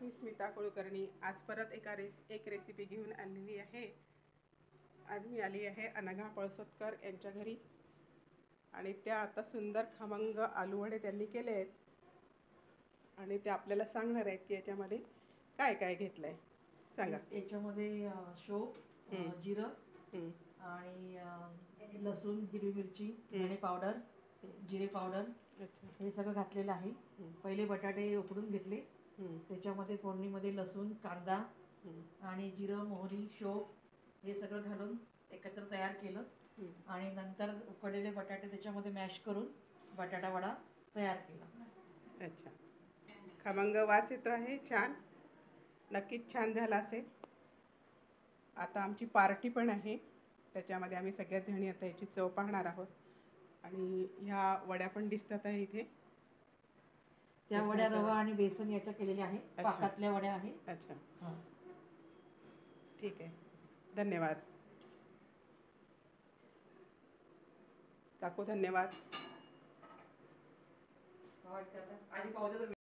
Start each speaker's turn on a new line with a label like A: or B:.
A: मी स्मिता कुलकर्णी आज परत एक रेसिपी घेऊन आलेली आहे। आज मी आली आहे अनघा पळसोदकर यांच्या घरी आणि त्या आता सुंदर खमंग आलूवडे त्यांनी केले आहेत आणि ते आपल्याला सांगणार आहेत की याच्यामध्ये काय काय घेतलंय। सांगा।
B: याच्यामध्ये शेव, जिरं
A: हं,
B: आणि लसूण, हिरवी मिरची, धणे पावडर, जिरे पावडर
A: अच्छा,
B: हे सगळं घातलेलं आहे। पहिले बटाटे उकडून घेतले, त्याच्यामध्ये फोडणीमध्ये लसूण, कांदा आणि जिरं, मोहरी, शेव हे सगळं घालून एकत्र तयार केलं आणि नंतर उकडलेले बटाटे त्याच्यामध्ये मॅश करून बटाटा वडा तयार केला।
A: अच्छा, खमंग वास येतो आहे, छान, नक्कीच छान झाला असेल। आता आमची पार्टी पण आहे, त्याच्यामध्ये आम्ही सगळ्यात जणी आता याची चव पाहणार आहोत आणि ह्या वड्या पण दिसतात आहे इथे।
B: त्या वड्या रवा आणि बेसन याच्या केलेल्या आहे,
A: अच्छा,
B: पाकातल्या वड्या आहे।
A: अच्छा, ठीक आहे, धन्यवाद काकू, धन्यवाद।